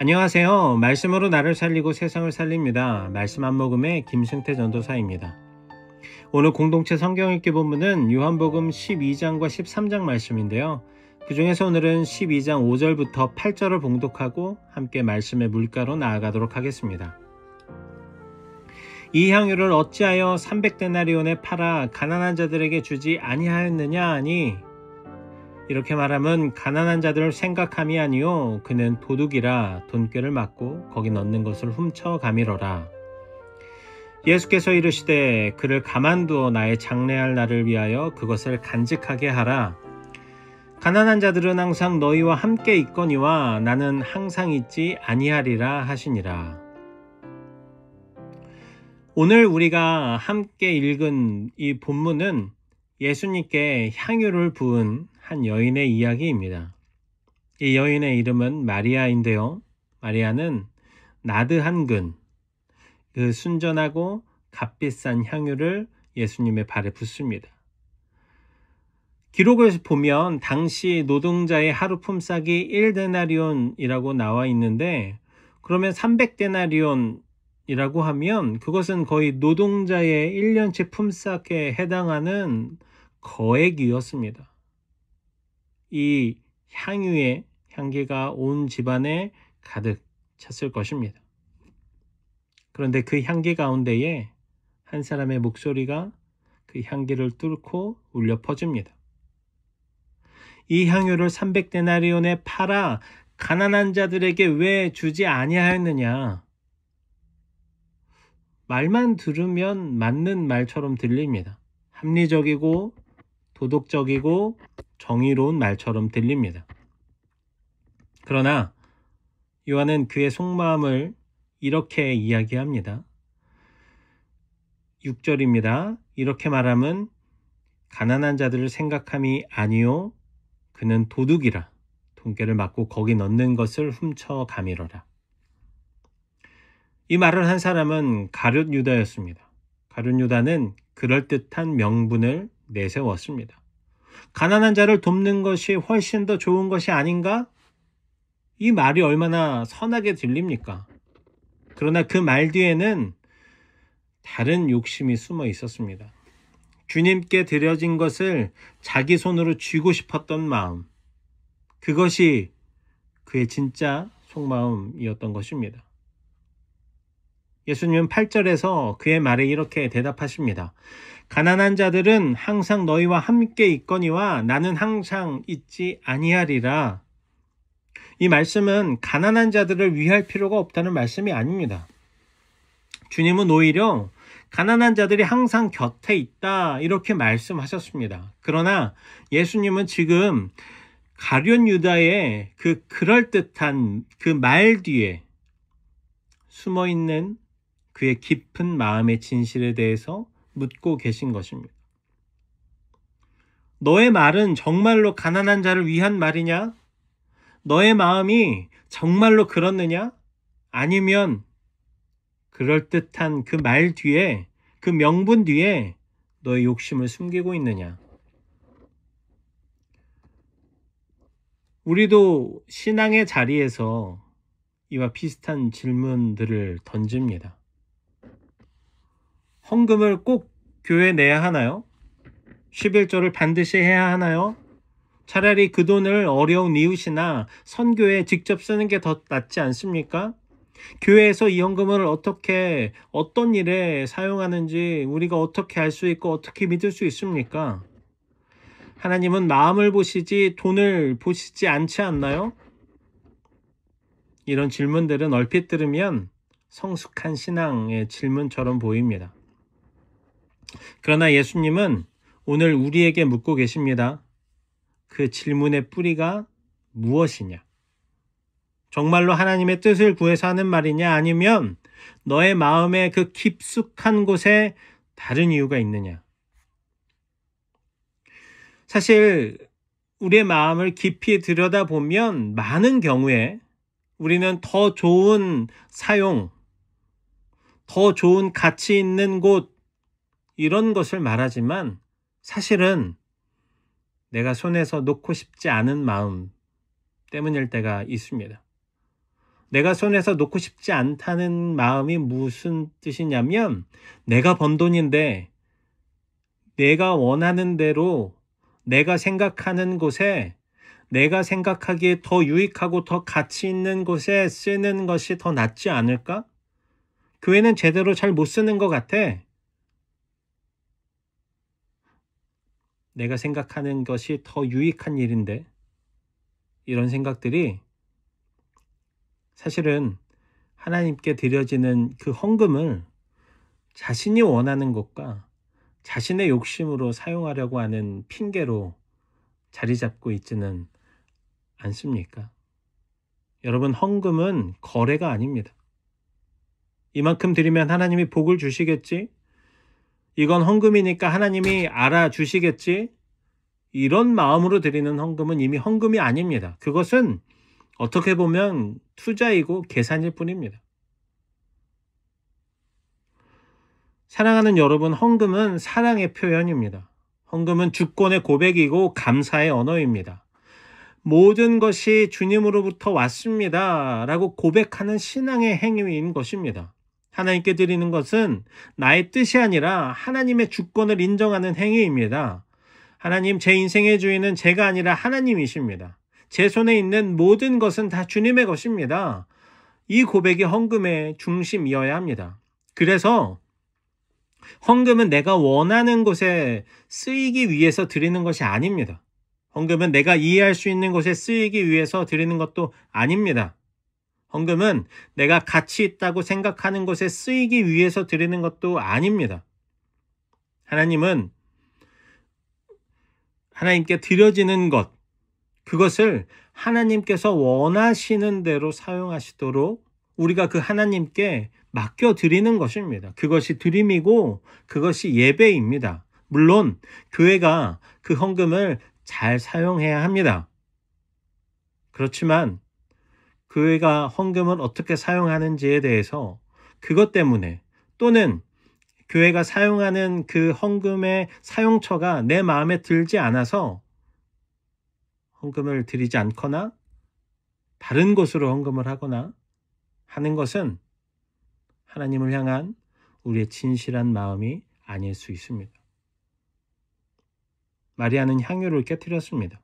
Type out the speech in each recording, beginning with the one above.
안녕하세요. 말씀으로 나를 살리고 세상을 살립니다. 말씀 한 모금의 김승태 전도사입니다. 오늘 공동체 성경 읽기 본문은 요한복음 12장과 13장 말씀인데요. 그 중에서 오늘은 12장 5절부터 8절을 봉독하고 함께 말씀의 물가로 나아가도록 하겠습니다. 이 향유를 어찌하여 300데나리온에 팔아 가난한 자들에게 주지 아니하였느냐 하니, 이렇게 말하면 가난한 자들을 생각함이 아니요 그는 도둑이라 돈꾀를 맞고 거기 넣는 것을 훔쳐 가미러라. 예수께서 이르시되 그를 가만두어 나의 장래할 날을 위하여 그것을 간직하게 하라. 가난한 자들은 항상 너희와 함께 있거니와 나는 항상 있지 아니하리라 하시니라. 오늘 우리가 함께 읽은 이 본문은 예수님께 향유를 부은 한 여인의 이야기입니다. 이 여인의 이름은 마리아인데요. 마리아는 나드 한 근, 그 순전하고 값비싼 향유를 예수님의 발에 붓습니다. 기록을 보면 당시 노동자의 하루 품삯이 1데나리온이라고 나와 있는데, 그러면 300데나리온이라고 하면 그것은 거의 노동자의 1년치 품삯에 해당하는 거액이었습니다. 이 향유의 향기가 온 집안에 가득 찼을 것입니다. 그런데 그 향기 가운데에 한 사람의 목소리가 그 향기를 뚫고 울려 퍼집니다. 이 향유를 300데나리온에 팔아 가난한 자들에게 왜 주지 아니하였느냐? 말만 들으면 맞는 말처럼 들립니다. 합리적이고 도덕적이고 정의로운 말처럼 들립니다. 그러나 요한은 그의 속마음을 이렇게 이야기합니다. 6절입니다. 이렇게 말하면 가난한 자들을 생각함이 아니요 그는 도둑이라 돈꾀를 맞고 거기 넣는 것을 훔쳐 가미러라. 이 말을 한 사람은 가룟 유다였습니다. 가룟 유다는 그럴듯한 명분을 내세웠습니다. 가난한 자를 돕는 것이 훨씬 더 좋은 것이 아닌가? 이 말이 얼마나 선하게 들립니까? 그러나 그 말 뒤에는 다른 욕심이 숨어 있었습니다. 주님께 드려진 것을 자기 손으로 쥐고 싶었던 마음, 그것이 그의 진짜 속마음이었던 것입니다. 예수님은 8절에서 그의 말에 이렇게 대답하십니다. 가난한 자들은 항상 너희와 함께 있거니와 나는 항상 있지 아니하리라. 이 말씀은 가난한 자들을 위할 필요가 없다는 말씀이 아닙니다. 주님은 오히려 가난한 자들이 항상 곁에 있다 이렇게 말씀하셨습니다. 그러나 예수님은 지금 가룟 유다의 그 그럴듯한 그 말 뒤에 숨어있는 그의 깊은 마음의 진실에 대해서 묻고 계신 것입니다. 너의 말은 정말로 가난한 자를 위한 말이냐? 너의 마음이 정말로 그렇느냐? 아니면 그럴듯한 그 말 뒤에, 그 명분 뒤에 너의 욕심을 숨기고 있느냐? 우리도 신앙의 자리에서 이와 비슷한 질문들을 던집니다. 헌금을 꼭 교회에 내야 하나요? 11조를 반드시 해야 하나요? 차라리 그 돈을 어려운 이웃이나 선교에 직접 쓰는 게 더 낫지 않습니까? 교회에서 이 헌금을 어떤 일에 사용하는지 우리가 어떻게 알 수 있고 어떻게 믿을 수 있습니까? 하나님은 마음을 보시지 돈을 보시지 않지 않나요? 이런 질문들은 얼핏 들으면 성숙한 신앙의 질문처럼 보입니다. 그러나 예수님은 오늘 우리에게 묻고 계십니다. 그 질문의 뿌리가 무엇이냐? 정말로 하나님의 뜻을 구해서 하는 말이냐? 아니면 너의 마음의 그 깊숙한 곳에 다른 이유가 있느냐? 사실 우리의 마음을 깊이 들여다보면 많은 경우에 우리는 더 좋은 사용, 더 좋은 가치 있는 곳, 이런 것을 말하지만 사실은 내가 손에서 놓고 싶지 않은 마음 때문일 때가 있습니다. 내가 손에서 놓고 싶지 않다는 마음이 무슨 뜻이냐면, 내가 번 돈인데 내가 원하는 대로 내가 생각하는 곳에, 내가 생각하기에 더 유익하고 더 가치 있는 곳에 쓰는 것이 더 낫지 않을까? 교회는 제대로 잘 못 쓰는 것 같아. 내가 생각하는 것이 더 유익한 일인데, 이런 생각들이 사실은 하나님께 드려지는 그 헌금을 자신이 원하는 것과 자신의 욕심으로 사용하려고 하는 핑계로 자리 잡고 있지는 않습니까? 여러분, 헌금은 거래가 아닙니다. 이만큼 드리면 하나님이 복을 주시겠지? 이건 헌금이니까 하나님이 알아주시겠지? 이런 마음으로 드리는 헌금은 이미 헌금이 아닙니다. 그것은 어떻게 보면 투자이고 계산일 뿐입니다. 사랑하는 여러분, 헌금은 사랑의 표현입니다. 헌금은 주권의 고백이고 감사의 언어입니다. 모든 것이 주님으로부터 왔습니다 라고 고백하는 신앙의 행위인 것입니다. 하나님께 드리는 것은 나의 뜻이 아니라 하나님의 주권을 인정하는 행위입니다. 하나님, 제 인생의 주인은 제가 아니라 하나님이십니다. 제 손에 있는 모든 것은 다 주님의 것입니다. 이 고백이 헌금의 중심이어야 합니다. 그래서 헌금은 내가 원하는 곳에 쓰이기 위해서 드리는 것이 아닙니다. 헌금은 내가 이해할 수 있는 곳에 쓰이기 위해서 드리는 것도 아닙니다. 헌금은 내가 가치 있다고 생각하는 곳에 쓰이기 위해서 드리는 것도 아닙니다. 하나님은 하나님께 드려지는 것, 그것을 하나님께서 원하시는 대로 사용하시도록 우리가 그 하나님께 맡겨드리는 것입니다. 그것이 드림이고 그것이 예배입니다. 물론 교회가 그 헌금을 잘 사용해야 합니다. 그렇지만 교회가 헌금을 어떻게 사용하는지에 대해서, 그것 때문에, 또는 교회가 사용하는 그 헌금의 사용처가 내 마음에 들지 않아서 헌금을 드리지 않거나 다른 곳으로 헌금을 하거나 하는 것은 하나님을 향한 우리의 진실한 마음이 아닐 수 있습니다. 마리아는 향유를 깨뜨렸습니다.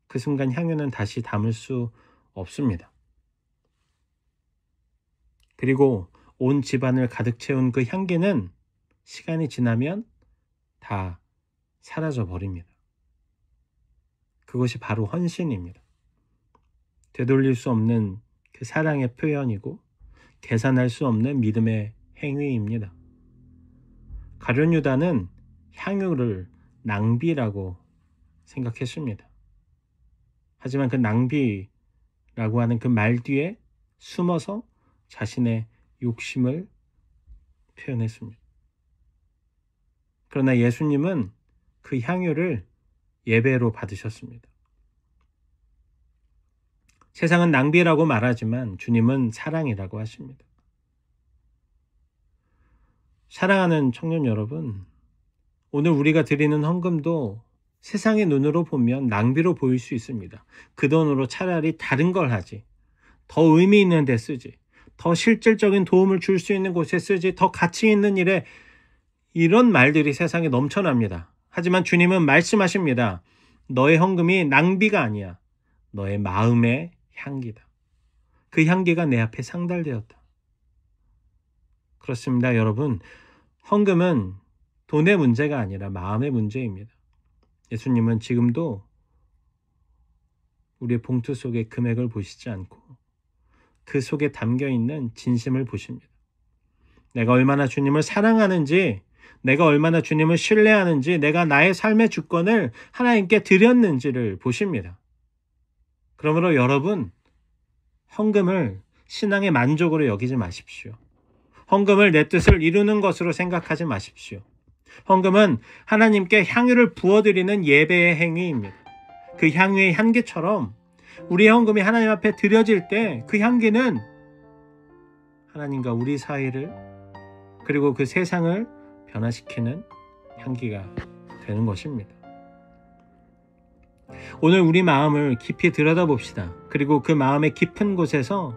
그 순간 향유는 다시 담을 수 없습니다. 그리고 온 집안을 가득 채운 그 향기는 시간이 지나면 다 사라져 버립니다. 그것이 바로 헌신입니다. 되돌릴 수 없는 그 사랑의 표현이고 계산할 수 없는 믿음의 행위입니다. 가룟 유다는 향유를 낭비라고 생각했습니다. 하지만 그 낭비라고 하는 그 말 뒤에 숨어서 자신의 욕심을 표현했습니다. 그러나 예수님은 그 향유를 예배로 받으셨습니다. 세상은 낭비라고 말하지만 주님은 사랑이라고 하십니다. 사랑하는 청년 여러분, 오늘 우리가 드리는 헌금도 세상의 눈으로 보면 낭비로 보일 수 있습니다. 그 돈으로 차라리 다른 걸 하지, 더 의미 있는 데 쓰지, 더 실질적인 도움을 줄 수 있는 곳에 쓰지, 더 가치 있는 일에, 이런 말들이 세상에 넘쳐납니다. 하지만 주님은 말씀하십니다. 너의 헌금이 낭비가 아니야. 너의 마음의 향기다. 그 향기가 내 앞에 상달되었다. 그렇습니다, 여러분. 헌금은 돈의 문제가 아니라 마음의 문제입니다. 예수님은 지금도 우리의 봉투 속의 금액을 보시지 않고 그 속에 담겨있는 진심을 보십니다. 내가 얼마나 주님을 사랑하는지, 내가 얼마나 주님을 신뢰하는지, 내가 나의 삶의 주권을 하나님께 드렸는지를 보십니다. 그러므로 여러분, 헌금을 신앙의 만족으로 여기지 마십시오. 헌금을 내 뜻을 이루는 것으로 생각하지 마십시오. 헌금은 하나님께 향유를 부어드리는 예배의 행위입니다. 그 향유의 향기처럼 우리의 헌금이 하나님 앞에 드려질 때 그 향기는 하나님과 우리 사이를, 그리고 그 세상을 변화시키는 향기가 되는 것입니다. 오늘 우리 마음을 깊이 들여다봅시다. 그리고 그 마음의 깊은 곳에서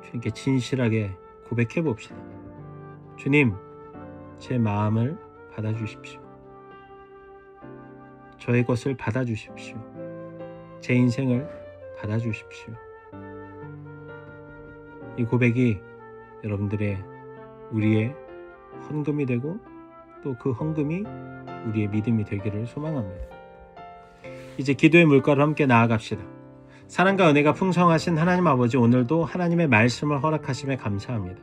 주님께 진실하게 고백해 봅시다. 주님, 제 마음을 받아주십시오. 저의 것을 받아주십시오. 제 인생을 받아주십시오. 이 고백이 우리의 헌금이 되고 또 그 헌금이 우리의 믿음이 되기를 소망합니다. 이제 기도의 물가로 함께 나아갑시다. 사랑과 은혜가 풍성하신 하나님 아버지, 오늘도 하나님의 말씀을 허락하심에 감사합니다.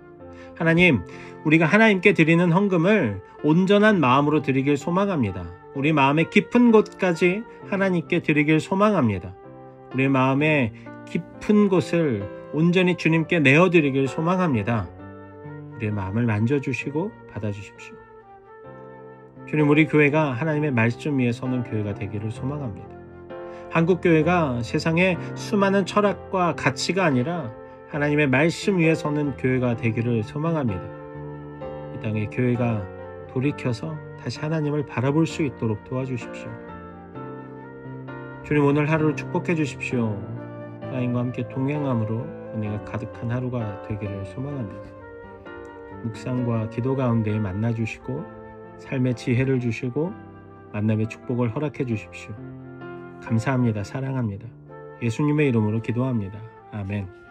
하나님, 우리가 하나님께 드리는 헌금을 온전한 마음으로 드리길 소망합니다. 우리 마음의 깊은 곳까지 하나님께 드리길 소망합니다. 우리 마음의 깊은 곳을 온전히 주님께 내어드리길 소망합니다. 우리의 마음을 만져주시고 받아주십시오. 주님, 우리 교회가 하나님의 말씀 위에 서는 교회가 되기를 소망합니다. 한국교회가 세상의 수많은 철학과 가치가 아니라 하나님의 말씀 위에 서는 교회가 되기를 소망합니다. 이 땅의 교회가 돌이켜서 다시 하나님을 바라볼 수 있도록 도와주십시오. 주님, 오늘 하루를 축복해 주십시오. 하나님과 함께 동행함으로 은혜가 가득한 하루가 되기를 소망합니다. 묵상과 기도 가운데 만나주시고 삶의 지혜를 주시고 만남의 축복을 허락해 주십시오. 감사합니다. 사랑합니다. 예수님의 이름으로 기도합니다. 아멘.